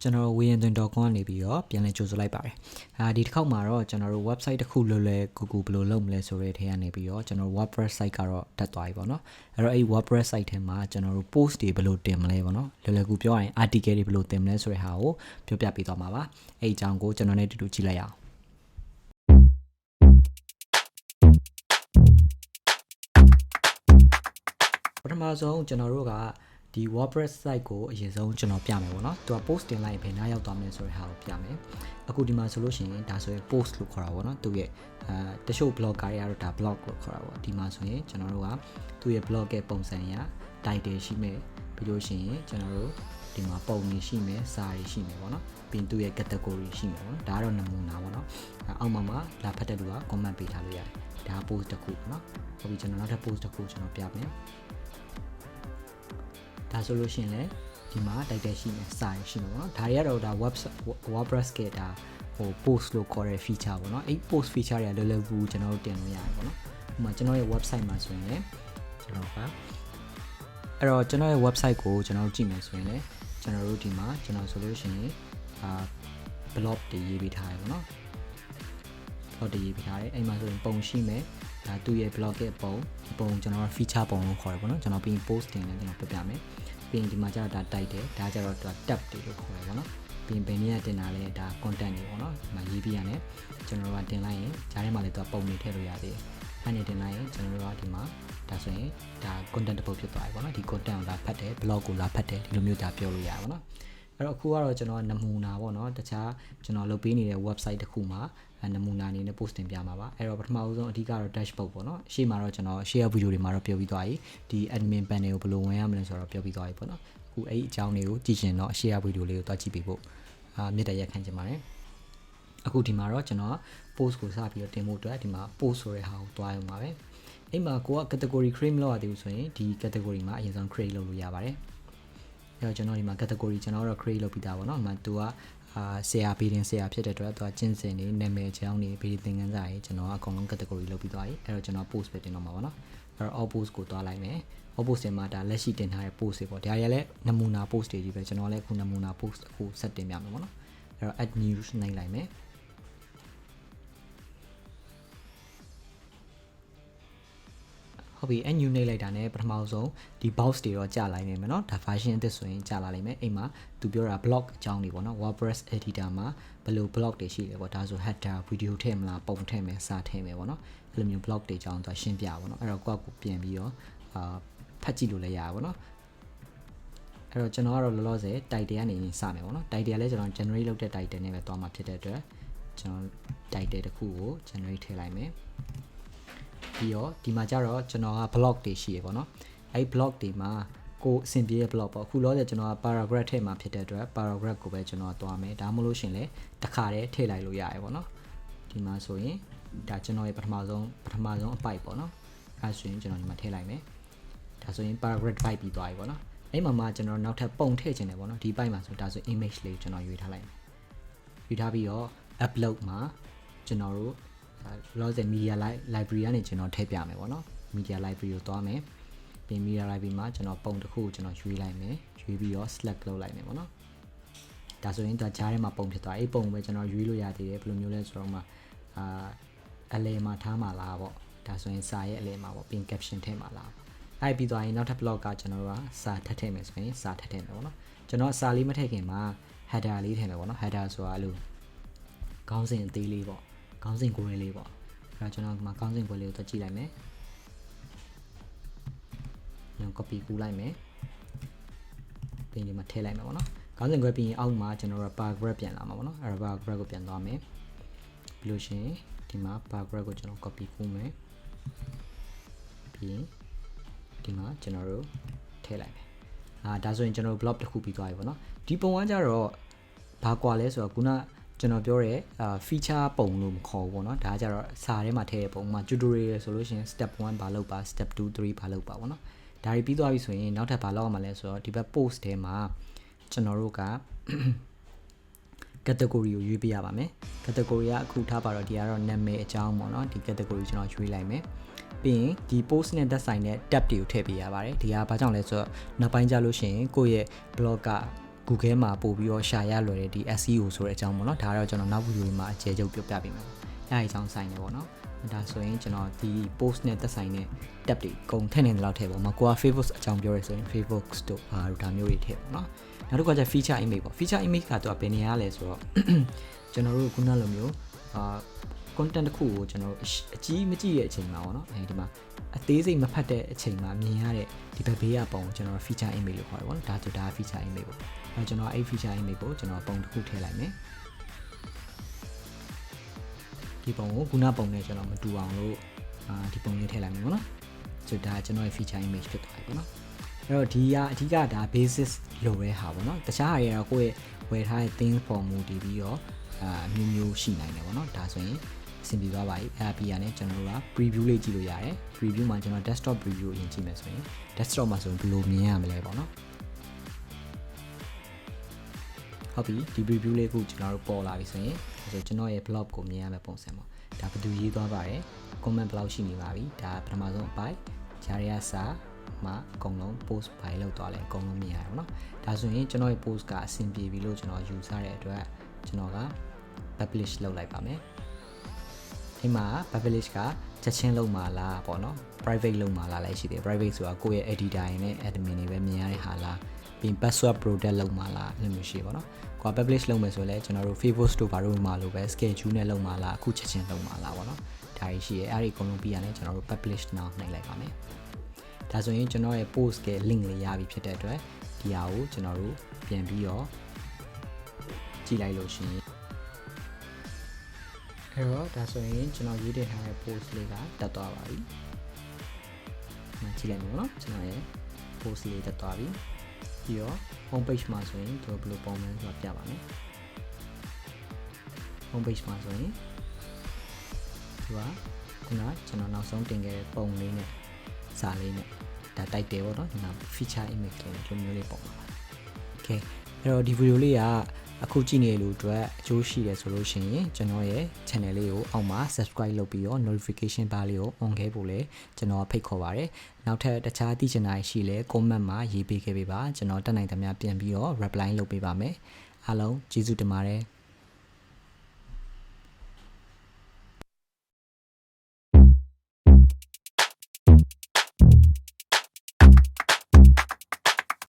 ကျွန်တော် wayandun.com နေပြီးတော့ပြန်လည်ကြိုဆိုလိုက်ပါတယ်ဒီတစ်ခေါက်မှာတော့ကျွန်တော်တို့ website တစ်ခုလွယ်လွယ်ကူကူဘယ်လိုလုပ်မလဲဆိုတဲ့ထဲကနေပြီးတော့ကျွန်တော် Wordpress site ကတော့တက်သွားပြီပေါ့နော်အဲ့တော့အဲ့ Wordpress site ထဲမှာကျွန်တော်တို့ post တွေဘယ်လိုတင်မလဲပေါ့နော်လွယ်လွယ်ကူပြောရရင် article တွေဘယ်လိုတင်မလဲဆိုတဲ့ဟာကိုပြောပြပေးသွားမှာပါအဲ့အကြောင်းကိုကျွန်တော်နဲ့တူတူကြည့်လိုက်ရအောင်ပထမဆုံးကျွန်တော်တို့ကဒီ Wordpress site ကိုအရင်ဆုံးကျွန်တော်ပြမယ်ပေါ့နော်သူက post တင်လိုက်ရင်ဘယ်နှရောက်သွားမလဲဆိုတဲ့ဟာကိုပြမယ်အခုဒီမှာဆိုလို့ရှိရင်ဒါဆိုရင် post လို့ခေါ်တာပေါ့နော်သူရဲ့တချို့ blogger တွေကတော့ဒါ blog လို့ခေါ်တာပေါ့ဒီမှာဆိုရင်ကျွန်တော်တို့ကသူရဲ့ blog ရဲ့ပုံစံရ title ရှိမယ်ပြီးလို့ရှိရင်ကျွန်တော်တို့ဒီမှာပုံတွေရှိမယ်စာတွေရှိမယ်ပေါ့နော်ပြီးသူရဲ့ category ရှိမယ်ပေါ့နော်ဒါကတော့နမူနာပေါ့နော်အောက်မှာလာဖတ်တဲ့လူက comment ပေးထားလို့ရတယ်ဒါ post တစ်ခုပေါ့နော်ဟုတ်ပြီကျွန်တော်နောက်ထပ် post တစ်ခုကျွန်တော်ပြမယ်ဒါဆိုလို့ရှိရင်လည်းဒီမှာ title ရှိမယ်စာရရှိမယ်ပေါ့နော်ဒါတွေကတော့ဒါ Wordpress ကဒါဟို post လို့ခေါ်တဲ့ feature ပေါ့နော်အဲ့ post feature တွေကလွယ်လွယ်ကူကျွန်တော်တို့တင်လို့ရတယ်ပေါ့နော်ဥပမာကျွန်တော်ရဲ့ website မှာဆိုရင်လည်းကျွန်တော်ကအဲ့တော့ကျွန်တော်ရဲ့ website ကိုကျွန်တော်တို့ကြည့်မယ်ဆိုရင်လည်းကျွန်တော်တို့ဒီမှာကျွန်တော်ဆိုလို့ရှိရင်blog တွေရေးပေးထားတယ်ပေါ့နော် blog တွေရေးပေးထားတယ်အဲ့မှာဆိုရင်ပုံရှိမယ်ဒါသူ့ရဲ့ blog ရဲ့ပုံကျွန်တော် feature ပုံလို့ခေါ်တယ်ပေါ့နော်ကျွန်တော်ပြီးရင် post တင်လည်းကျွန်တော်ပြပြမယ်ပြီးရင်ဒီမှာကျတော့ဒါ title ဒါကျတော့ tab တွေလို့ခေါ်တယ်ပေါ့နော်ပြီးရင်ဘယ်နည်းတင်တာလဲဒါ content တွေပေါ့နော်ဒီမှာရေးပြရတယ်ကျွန်တော်တို့ကတင်လိုက်ရင်ဂျားထဲမှာလည်းသူကပုံတွေထည့်လို့ရသေးတယ်အဲ့နေတင်လိုက်ရင်ကျွန်တော်တို့ကဒီမှာဒါဆိုရင်ဒါ content တစ်ပုဒ်ဖြစ်သွားပြီပေါ့နော်ဒီ content ကိုလာဖတ်တယ် blog ကိုလာဖတ်တယ်ဒီလိုမျိုးဒါပြောလို့ရပါပေါ့နော်အဲ့တော့အခုကတော့ကျွန်တော်နမူနာပေါ့နော်တခြားကျွန်တော်လုပ်ပေးနေတဲ့ website တစ်ခုမှာနမူနာအနေနဲ့ post တင်ပြမှာပါအဲ့တော့ပထမဆုံးအဓိကတော့ dashboard ပေါ့နော်ရှေ့မှာတော့ကျွန်တော် share video တွေမှာတော့ပြောပြီးသွားပြီဒီ admin panel ကိုဘယ်လိုဝင်ရမလဲဆိုတော့ပြောပြီးသွားပြီပေါ့နော်အခုအဲ့ဒီအကြောင်းတွေကိုကြည့်ရှင်တော့ share video လေးကိုတွားကြည့်ပေးဖို့မြစ်တရက်ခံချင်ပါတယ်အခုဒီမှာတော့ကျွန်တော် post ကိုစပြီးတော့တင်ဖို့အတွက်ဒီမှာ post ဆိုတဲ့ဟာကိုတွားရုံပါပဲအဲ့မှာကိုက category create မလုပ်ရသေးဘူးဆိုရင်ဒီ category မှာအရင်ဆုံး create လုပ်လို့ရပါတယ်အဲ့တော့ကျွန်တော်ဒီမှာ category ကျွန်တော်တော့ create လုပ်ပြီးသားပေါ့နော်ဒီမှာသူကဆရာပေးတင်ဆရာဖြစ်တဲ့အတွက်သူကကျင့်စဉ်တွေနာမည်အကြောင်းတွေဗီဒီသင်ခန်းစာတွေကျွန်တော်အကုန်လုံး category လုပ်ပြီးသွားပြီအဲ့တော့ကျွန်တော် post ပဲတင်တော့မှာပေါ့နော်အဲ့တော့ all post ကိုတွားလိုက်မယ် all post တွေမှာဒါလက်ရှိတင်ထားတဲ့ post တွေပေါ့ဒါတွေကလည်းနမူနာ post တွေကြီးပဲကျွန်တော်လည်းအခုနမူနာ post အခုဆက်တင်ပြမယ်ပေါ့နော်အဲ့တော့ add news နိုင်လိုက်မယ်ဟုတ်ပြီ add new နှိပ်လိုက်တာ ਨੇ ပထမဆုံးဒီ box တွေတော့ကြာလိုက်နေမယ်เนาะဒါ version အသစ်ဆိုရင်ကြာလာလိမ့်မယ်အိမ်မှာသူပြောတာ blog အကြောင်းတွေပေါ့เนาะ Wordpress editor မှာဘယ်လို blog တွေရှိလဲပေါ့ဒါဆို header video ထည့်မလားပုံထည့်မယ်စာထည့်မယ်ပေါ့เนาะအဲ့လိုမျိုး blog တွေအကြောင်းသူရှင်းပြပါပေါ့เนาะအဲ့တော့ကိုယ့်ကိုပြန်ပြီးတော့ဖတ်ကြည့်လို့လည်းရပါပေါ့เนาะအဲ့တော့ကျွန်တော်ကတော့လောလောဆယ် title ကနေစမယ်ပေါ့เนาะ title ကလည်းကျွန်တော် generate လုပ်တဲ့ title နဲ့ပဲသွားမှာဖြစ်တဲ့အတွက်ကျွန်တော် title တစ်ခုကို generate ထည့်လိုက်မယ်ပြီးတော့ဒီမှာကျတော့ကျွန်တော်က blog တွေရှိရပေါ့နော်အဲ့ blog တွေမှာကိုအဆင်ပြေတဲ့ blog ပေါ့အခုလောဆယ်ကျွန်တော်က paragraph ထည့်မှာဖြစ်တဲ့အတွက် paragraph ကိုပဲကျွန်တော်သွားမယ်ဒါမှမဟုတ်လို့ရှင်လေတစ်ခါတည်းထည့်လိုက်လို့ရတယ်ပေါ့နော်ဒီမှာဆိုရင်ဒါကျွန်တော်ရဲ့ပထမဆုံးအပိုက်ပေါ့နော်အဲဆိုရင်ကျွန်တော်ဒီမှာထည့်လိုက်မယ်ဒါဆိုရင် paragraph ပိုက်ပြီးသွားပြီပေါ့နော်အဲ့မှာကျွန်တော်နောက်ထပ်ပုံထည့်ခြင်းတယ်ပေါ့နော်ဒီပိုက်မှာဆိုဒါဆို image လေးကျွန်တော်ရွေးထားလိုက်မယ်ရွေးထားပြီးတော့ upload မှာကျွန်တော်တို့လောဆယ် media library ကနေကျွန်တော်ထည့်ပြမယ်ပေါ့နော် media library ကိုသွားမယ်ပြီး media library မှာကျွန်တော်ပုံတစ်ခုကိုကျွန်တော်ရွေးလိုက်မယ်ရွေးပြီးတော့ select လုပ်လိုက်မယ်ပေါ့နော်ဒါဆိုရင်ဒါကြားထဲမှာပုံဖြစ်သွားအဲ့ပုံပဲကျွန်တော်ရွေးလို့ရသေးတယ်ဘယ်လိုမျိုးလဲဆိုတော့မှအလဲမှာထားမှာလားပေါ့ဒါဆိုရင်စာရဲ့အလဲမှာပေါ့ပြီး caption ထည့်မှာလားအဲ့ပြီးသွားရင်နောက်ထပ် blog ကကျွန်တော်တို့ကစာထည့်မယ်ဆိုရင်စာထည့်မယ်ပေါ့နော်ကျွန်တော်စာလေးမထည့်ခင်မှာ header လေးထည့်မယ်ပေါ့နော် header ဆိုတာအဲ့လိုခေါင်းစဉ်အသေးလေးပေါ့ခေါင်းစဉ်ကိုယ်လေးပေါ့အဲ့တော့ကျွန်တော်ဒီမှာခေါင်းစဉ်ကိုယ်လေးကိုတွက်ကြည့်လိုက်မယ်ညောင် copy ကူးလိုက်မယ်ပြီးဒီမှာထည့်လိုက်မယ်ပေါ့နော်ခေါင်းစဉ်ကိုယ်ပြီးရင်အောက်မှာကျွန်တော်တို့ paragraph ပြန်လာမှာပေါ့နော်အဲ့တော့ paragraph ကိုပြန်သွားမယ်ပြီးလို့ရှိရင်ဒီမှာ paragraph ကိုကျွန်တော် copy ကူးမယ်ပြီးရင်ဒီမှာကျွန်တော်တို့ထည့်လိုက်မယ်ဒါဆိုရင်ကျွန်တော် blog တစ်ခုပြီးသွားပြီပေါ့နော်ဒီပုံကကြတော့ဘာကွာလဲဆိုတော့ခုနကျွန်တော်ပြောတဲ့feature ပုံလို့မခေါ်ဘူးပေါ့နော်ဒါကကြတော့စာထဲမှာထည့်တဲ့ပုံမှာ tutorial ဆိုလို့ရှိရင် step 1ဘာလုပ်ပါ step 2 3ဘာလုပ်ပါပေါ့နော်ဒါတွေပြီးသွားပြီဆိုရင်နောက်ထပ်ဘာလုပ်ရမှာလဲဆိုတော့ဒီဘက် post ထဲမှာကျွန်တော်တို့က category ကိုရွေးပြရပါမယ် category ကအခုထားပါတော့ဒီကတော့နာမည်အကြောင်းပေါ့နော်ဒီ category ကျွန်တော်ရွေးလိုက်မယ်ပြီးရင်ဒီ post နဲ့သက်ဆိုင်တဲ့ tab တွေကိုထည့်ပေးရပါတယ်ဒီကဘာကြောင့်လဲဆိုတော့နောက်ပိုင်းကျလို့ရှိရင်ကိုယ့်ရဲ့ blog က Google မှာပို့ပြီးတော့ရှာရလွယ်တဲ့ဒီ SEO ဆိုတဲ့အကြောင်းပေါ့နော်ဒါကတော့ကျွန်တော်နောက်ဗီဒီယိုမှာအကျယ်ချုပ်ပြောပြပေးမယ်အဲ့ဒီအကြောင်းဆိုင်နေပေါ့နော်ဒါဆိုရင်ကျွန်တော်ဒီ post နဲ့သက်ဆိုင်တဲ့ tab တွေအကုန်ထည့်နေတယ်လို့ထည့်ပေါ့မှာကိုက Facebook အကြောင်းပြောရဆိုရင် Facebook တို့ဒါမျိုးတွေထည့်ပေါ့နော်နောက်တစ်ခါကျ feature image ပေါ့ feature image ကတော့ဘယ်နေရာလဲဆိုတော့ကျွန်တော်တို့ခုနလိုမျိုးcontent တစ်ခုကိုကျွန်တော်အကြီးမကြည့်တဲ့အချိန်မှာပေါ့နော်အဲဒီမှာအသေးစိတ်မဖတ်တဲ့အချိန်မှာမြင်ရတဲ့ဒီဘက်ဘေးကပုံကျွန်တော် feature image လို့ခေါ်တယ်ပေါ့နော်ဒါဆိုဒါ feature image ပေါ့အဲကျွန်တော်အဲ့ feature image ကိုကျွန်တော်ပုံတစ်ခုထည့်လိုက်မယ်ဒီပုံကိုခုနပုံနဲ့ကျွန်တော်မတူအောင်လို့ဒီပုံလေးထည့်လိုက်မယ်ပေါ့နော်ဆိုဒါကျွန်တော်ရဲ့ feature image ဖြစ်သွားပြီပေါ့နော်အဲ့တော့ဒီကအဓိကဒါ basis လိုတဲ့ဟာပေါ့နော်တခြားဟာတွေကတော့ကိုယ့်ရဲ့ဝယ်ထားတဲ့ theme form မူတည်ပြီးတော့မျိုးမျိုးရှိနိုင်တယ်ပေါ့နော်ဒါဆိုရင်အဆင်ပြေသွားပါပြီအဲ့ဒါပြီးရနေကျွန်တော်တို့က preview လေးကြည့်လို့ရတယ် preview မှာကျွန်တော် desktop preview အရင်ကြည့်မယ်ဆိုရင် desktop မှာဆိုရင်ဘယ်လိုမြင်ရမလဲပေါ့နော်ဟုတ်ပြီဒီ preview လေးကိုကျွန်တော်တို့ပေါ်လာပြီဆိုရင်ဆိုကျွန်တော်ရဲ့ blog ကိုမြင်ရမယ့်ပုံစံပေါ့ဒါဘယ်သူရေးသွားပါတယ် comment ဘယ်လောက်ရှိနေပါပြီဒါပထမဆုံးအပိုင်းဂျာရီယာစာမှာအကုန်လုံး post ဘိုင်လောက်သွားလဲအကုန်လုံးမြင်ရအောင်เนาะဒါဆိုရင်ကျွန်တော်ရဲ့ post ကအဆင်ပြေပြီလို့ကျွန်တော်ယူဆတဲ့အတွက်ကျွန်တော်က publish လုပ်လိုက်ပါမယ်ဒီမှာ publish ကချက်ချင်းလုပ်မှာလားပေါ့เนาะ private လုပ်မှာလားလည်းရှိတယ် private ဆိုတာကိုယ့်ရဲ့ editor နဲ့ admin တွေပဲမြင်ရတဲ့ဟာလားပြီး password protect လုပ်မှာလားအဲ့လိုမျိုးရှိပါတော့ကိုယ် publish လုပ်မယ်ဆိုလဲကျွန်တော်တို့ Facebook တို့ဘာလို့မှာလို့ပဲ schedule နဲ့လုပ်မှာလားအခုချက်ချင်းလုပ်မှာလားပေါ့เนาะဒါကြီးရှိရဲအဲ့ဒီအကုန်လုံးပြီးရရင်ကျွန်တော်တို့ publish now နှိပ်လိုက်ပါမယ်ဒါဆိုရင်ကျွန်တော်ရဲ့ post က link လေးရပြီဖြစ်တဲ့အတွက်ဒီဟာကိုကျွန်တော်တို့ပြန်ပြီးတော့ကြည့်လိုက်လို့ရှိရင်အဲ့တော့ဒါဆိုရင်ကျွန်တော်ရေးတင်ထားတဲ့ post လေးကတက်သွားပါပြီ။မှကြည့်လိုက်မယ်နော်ကျွန်တော်ရဲ့ post လေးတက်သွားပြီ။ပြီးတော့ home page မှာဆိုရင်တို့ဘယ်လိုပုံမှန်ဆိုတာပြပါမယ်။ home page မှာဆိုရင်ဒီကခုနကျွန်တော်နောက်ဆုံးတင်ခဲ့တဲ့ပုံလေးနဲ့စာလေးနဲ့ဒါတိုက်တယ်ပေါ့နော်ဒီမှာ feature image လေးလိုမျိုးလေးပုံပါ။ Okay အဲ့တော့ဒီ video လေးကအခုကြည့်နေလို့အတွက်အကျိုးရှိတယ်ဆိုလို့ရှိရင်ကျွန်တော်ရဲ့ channel လေးကိုအောက်မှာ subscribe လုပ်ပြီးတော့ notification bar လေးကို on ခဲ့ဖို့လည်းကျွန်တော်ဖိတ်ခေါ်ပါရစေ။နောက်ထပ်တခြားသိချင်တာရှိလဲ comment မှာရေးပေးခဲ့ပေးပါကျွန်တော်တက်နိုင်သမျှပြန်ပြီးတော့ reply လုပ်ပေးပါမယ်။အားလုံးကျေးဇူးတင်ပါတယ်။